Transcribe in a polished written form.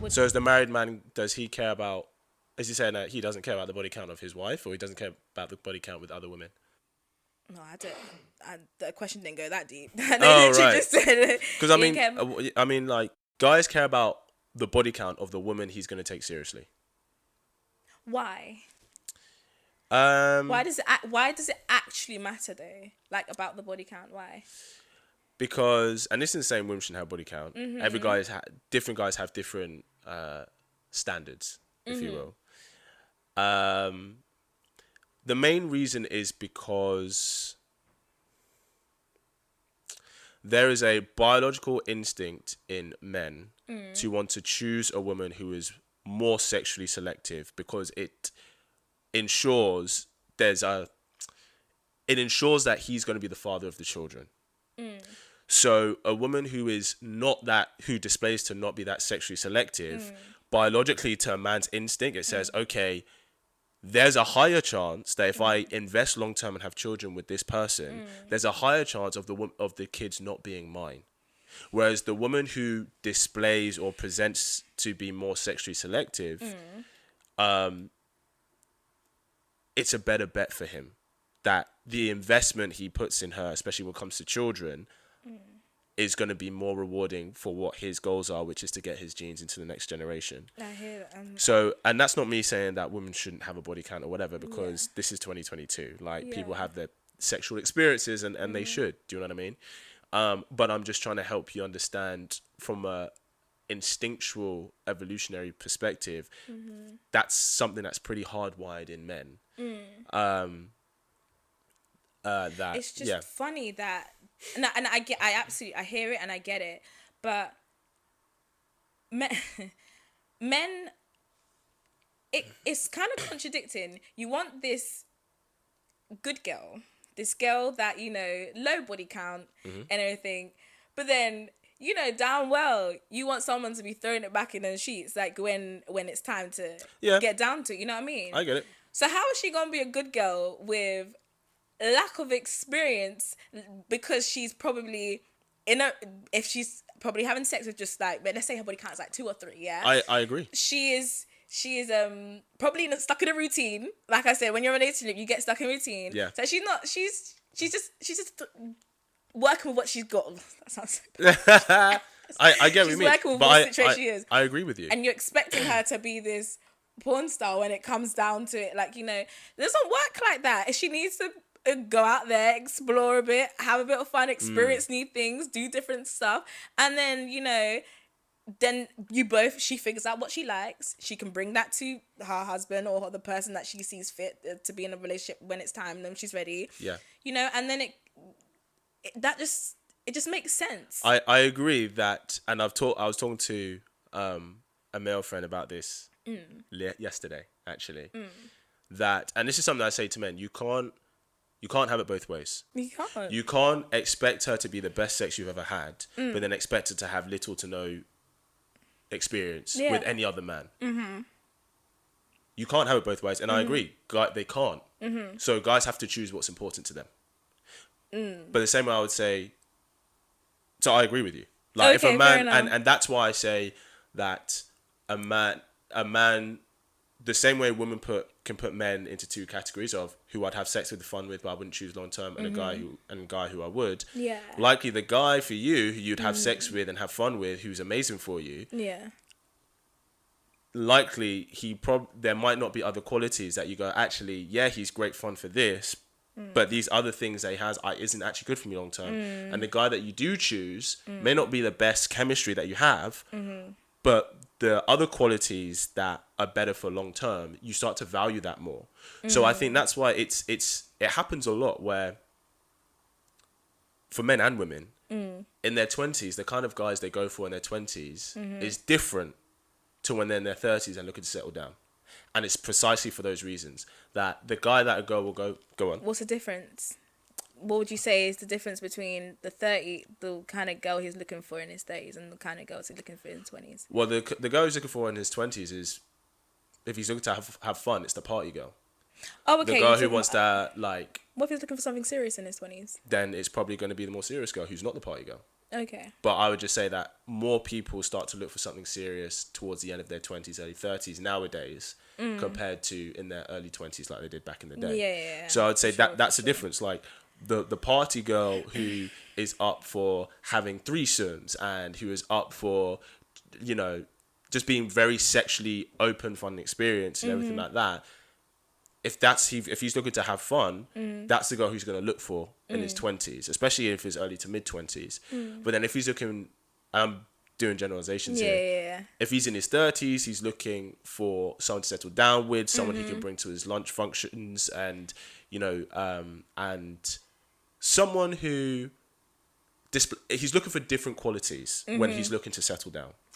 So as the married man, does he care about? Is he saying that he doesn't care about the body count of his wife, or he doesn't care about the body count with other women? No, I don't. The question didn't go that deep. They Oh literally right, just said because I mean, like guys care about the body count of the woman he's going to take seriously. Why? Um, Why does it actually matter though? Like about the body count? Why? because and this isn't saying women shouldn't have body count. Different guys have different standards, if you will. The main reason is because there is a biological instinct in men to want to choose a woman who is more sexually selective because ensures there's a it ensures that he's going to be the father of the children. So a woman who displays to not be that sexually selective, biologically to a man's instinct, it says, okay, there's a higher chance that if I invest long term and have children with this person, there's a higher chance of the kids not being mine. Whereas the woman who displays or presents to be more sexually selective, it's a better bet for him that the investment he puts in her, especially when it comes to children, is going to be more rewarding for what his goals are, which is to get his genes into the next generation. I hear that. So, and that's not me saying that women shouldn't have a body count or whatever, because this is 2022. Like, people have their sexual experiences and they should. Do you know what I mean? But I'm just trying to help you understand from a instinctual evolutionary perspective, that's something that's pretty hardwired in men. It's just funny that, and I hear it and I get it, but men, it's kind of contradicting. You want this good girl, this girl that, low body count and everything, but then, damn well, you want someone to be throwing it back in the sheets, like when it's time to get down to it, you know what I mean? I get it. So how is she gonna be a good girl with lack of experience, because she's probably if she's probably having sex with just like, but let's say her body count is like 2 or 3, yeah? I agree. She is probably stuck in a routine. Like I said, when you're in a relationship, you get stuck in routine. Yeah. So she's just working with what she's got. That sounds I get what you mean. She's working with what the situation she is. I agree with you. And you're expecting her to be this porn star when it comes down to it. Like, it doesn't work like that. She needs to go out there, explore a bit, have a bit of fun, experience new things, do different stuff. And then, then she figures out what she likes. She can bring that to her husband or the person that she sees fit to be in a relationship when it's time, then she's ready. Yeah. And then it just makes sense. I agree that, and I was talking to a male friend about this yesterday, actually. That, and this is something I say to men, you can't have it both ways. You can't. You can't expect her to be the best sex you've ever had, but then expect her to have little to no experience with any other man. You can't have it both ways, and I agree. They can't. So guys have to choose what's important to them. But the same way I would say, so I agree with you. Like, if a man, and that's why I say that a man, the same way women can put men into 2 categories of who I'd have sex with, fun with, but I wouldn't choose long term, and a guy who I would. Yeah. Likely the guy for you who you'd have sex with and have fun with, who's amazing for you. Yeah. Likely there might not be other qualities that you go, actually, yeah, he's great fun for this, but these other things that he has isn't actually good for me long term. And the guy that you do choose may not be the best chemistry that you have, but the other qualities that are better for long term, you start to value that more. So I think that's why it happens a lot where, for men and women, in their 20s, the kind of guys they go for in their 20s is different to when they're in their 30s and looking to settle down. And it's precisely for those reasons that the guy that a girl will go on. What's the difference? What would you say is the difference between the kind of girl he's looking for in his 30s and the kind of girls he's looking for in his 20s? Well, the girl he's looking for in his 20s is, if he's looking to have fun, it's the party girl. Oh, okay. The girl who wants to, like... What if he's looking for something serious in his 20s? Then it's probably going to be the more serious girl who's not the party girl. Okay. But I would just say that more people start to look for something serious towards the end of their 20s, early 30s nowadays, compared to in their early 20s like they did back in the day. Yeah. So I'd say For sure, that's for the sure. difference. Like the party girl who is up for having threesomes and who is up for, you know, just being very sexually open, fun experience and everything like that. If he's looking to have fun, that's the girl who's going to look for in his 20s, especially if it's early to mid 20s. But then if he's looking, I'm doing generalizations here. Yeah. If he's in his 30s, he's looking for someone to settle down with, someone he can bring to his lunch functions, and you know, and someone who he's looking for different qualities when he's looking to settle down.